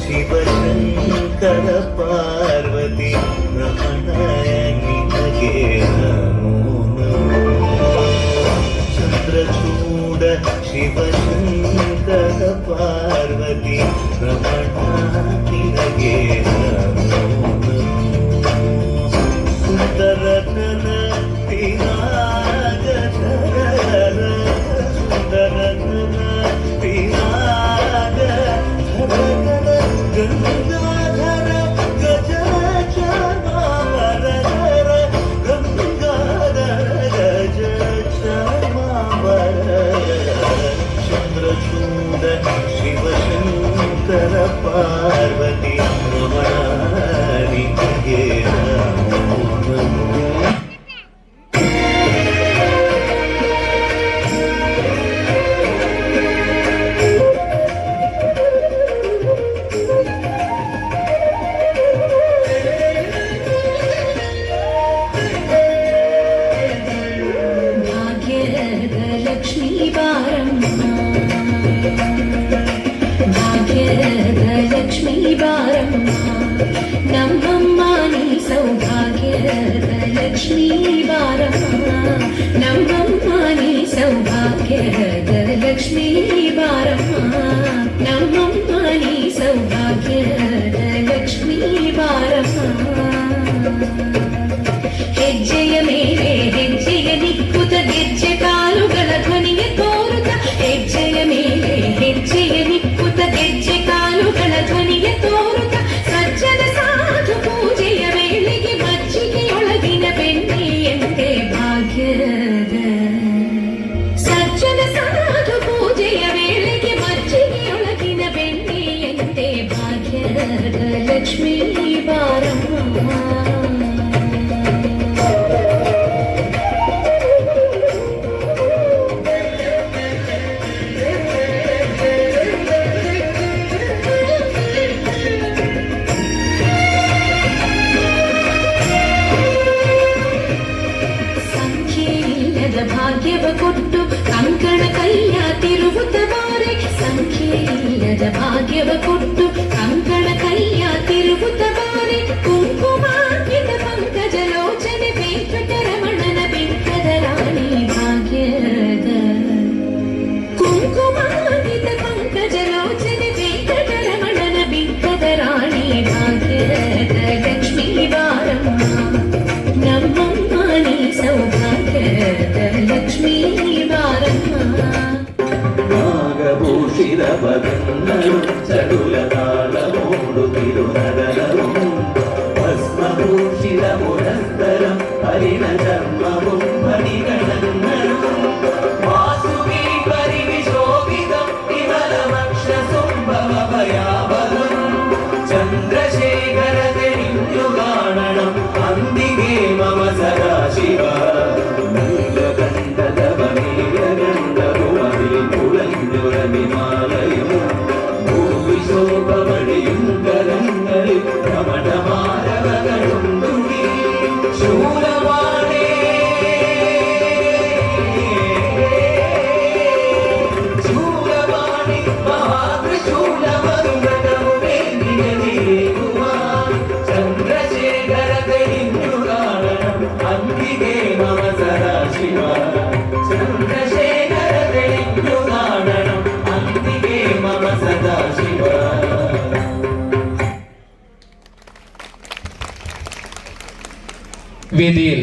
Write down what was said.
ಶಿವಶಂಕರ ಪಾರ್ವತಿ ರಮಣ ನಿನಗೆ ನಮೋ ನಮೋ. ಚಂದ್ರಚೂಡ ಶಿವಶಂಕರ ಪಾರ್ವತಿ ರಮಣ ನಿನಗೆ ನಮೋ ನಮೋ. ಸುಂದರತನ ಪಿನಾಗಧರ ಸುಂದರತನ ಪಿನಾಗ ಗಂಗಾಧರ ಗಜ ಚಾಮರಧರ ಗಂಗಾಧರ ಗಜ ಚಾಮರಧರ. ಚಂದ್ರಚೂಡ ಶಿವಶಂಕರ ಪಾರ್ವತಿ ರಮಣ ನಿನಗೆ ನಮೋ ನಮೋ. ಲಕ್ಷ್ಮೀ ಬಾರಮ್ಮ ಭಾಗ್ಯದ ಲಕ್ಷ್ಮೀ ಬಾರಮ್ಮ ನಮ್ಮಮ್ಮ ನೀ ಸೌಭಾಗ್ಯದ ಲಕ್ಷ್ಮೀ ಬಾರಮ್ಮ ನಮ್ಮಮ್ಮ ನೀ ಸೌಭಾಗ್ಯದ ಲಕ್ಷ್ಮೀ ಬಾರಮ್ಮ ನಮ್ಮಮ್ಮ ನೀ ಸೌಭಾಗ್ಯದ ಲಕ್ಷ್ಮೀ ಬಾರಮ್ಮ. ಹೆಜ್ಜೆಯ ಮೇಲೆ ಹೆಜ್ಜೆಯ ನಿಕ್ಕುತ ಗೆಜ್ಜೆ ಕಾಲುಗಳ ಧ್ವನಿಯ ತೋರುತ್ತ ಹೆಜ್ಜೆಯ ಮೇಲೆ ಹೆಜ್ಜೆಯ ನಿಕ್ಕುತ ಗೆಜ್ಜೆ ಕಾಲುಗಳ ಧ್ವನಿಯ ತೋರುತ್ತ ಸಜ್ಜನ ಸಾಧು ಪೂಜೆಯ ವೇಳೆಗೆ ಮಜ್ಜಿಗೆಯೊಳಗಿನ ಬೆಣ್ಣೆಯಂತೆ ಭಾಗ್ಯದ ಸಜ್ಜನ ಸಾಧು ಪೂಜೆಯ ವೇಳೆಗೆ ಮಜ್ಜಿಗೆಯೊಳಗಿನ ಬೆಣ್ಣೆಯಂತೆ ಭಾಗ್ಯದ ಲಕ್ಷ್ಮೀ ಬಾರಮ್ಮ. ಭಾಗ್ಯವ ಕೊಟ್ಟು ಕಂಕಣ ಕೈಯ ತಿರುವುತ ಬಾರೆ ಸಂಖ್ಯೆಯಿಲ್ಲದ ಭಾಗ್ಯವ ಕೊಟ್ಟು ಕಂಕಣ ಕೈಯ ತಿರುವುತ ಬಾರೆ ಕುಂಕುಮಾರ್ಪಿತ ಪಂಕಜ ಲೋಚನೆ ವೆಂಕಟರಮಣನ ಬಿಂಕದ ರಾಣಿ ಭಾಗ್ಯದ ಕುಂಕುಮಾರ್ಪಿತ ಪಂಕಜ ಲೋಚನೆ ವೆಂಕಟರಮಣನ ಬಿಂಕದ ರಾಣಿ ಭಾಗ್ಯದ ಲಕ್ಷ್ಮೀ ಬಾರಮ್ಮ ನಮ್ಮಮ್ಮ ನೀ ಸೌಭಾಗ್ಯದ ಲಕ್ಷ್ಮೀ ಬಾರಮ್ಮ. ನಾಗಭೂಷಿತ ಬದನ್ನರು ಚಡುಲ ತಾಳ ಮೂಡುತ್ತಿರುನಗರವು ಭಸ್ಮಭೂಷಿತ ಮುರಸ್ತರ ಹರಿಣ ಚರ್ಮವು ಮಣಿಗಣನ್ನರು ವಾಸುವಿ ಪರಿವಿಶೋಭಿತ ವಿಮಲ ವಕ್ಷ ಸುಂಭವ ಭಯಾವಲಂ ಚಂದ್ರಶೇಖರ ತೆರಿಂಜುಗಾಣಂ ಅಂದಿಗೆ ಮಮ ಸದಾ ಶಿವ. ുരമിമാലയും ഭൂവിശോഭമണിയും കരങ്ങളിൽ രമണമാരവകളും തുണി ശൂലവാണേ ശൂലവാണി മഹാത്രിശൂലമരുടകുമാൻ ചന്ദ്രശേഖര തെളിഞ്ഞു കാണണം അന്തികെ മമ സദാശിവ. ചന്ദ്രശേഖര തെളിഞ്ഞു കാണണം അന്തികെ മമ സദാശിവ. വേദിയിൽ